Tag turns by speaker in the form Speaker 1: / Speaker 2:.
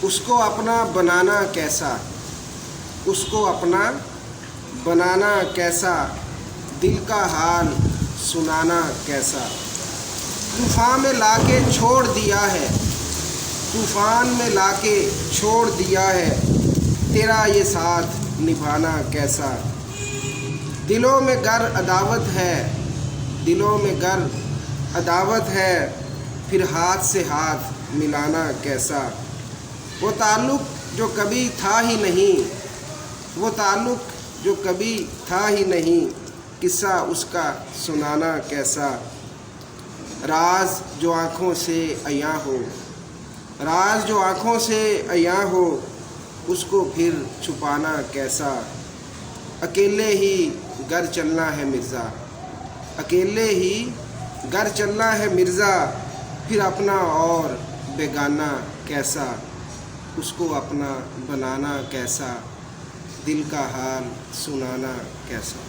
Speaker 1: उसको अपना बनाना कैसा, उसको अपना बनाना कैसा, दिल का हाल सुनाना कैसा। तूफान में लाके छोड़ दिया है, तूफान में लाके छोड़ दिया है, तेरा ये साथ निभाना कैसा। दिलों में गर अदावत है, दिलों में गर अदावत है, फिर हाथ से हाथ मिलाना कैसा। वो ताल्लुक़ जो कभी था ही नहीं, वो ताल्लुक़ जो कभी था ही नहीं, किस्सा उसका सुनाना कैसा। राज जो आँखों से अयां हो, राज जो आँखों से अयां हो, उसको फिर छुपाना कैसा। अकेले ही घर चलना है मिर्ज़ा, अकेले ही घर चलना है मिर्ज़ा, फिर अपना और बेगाना कैसा। उसको अपना बनाना कैसा, दिल का हाल सुनाना कैसा।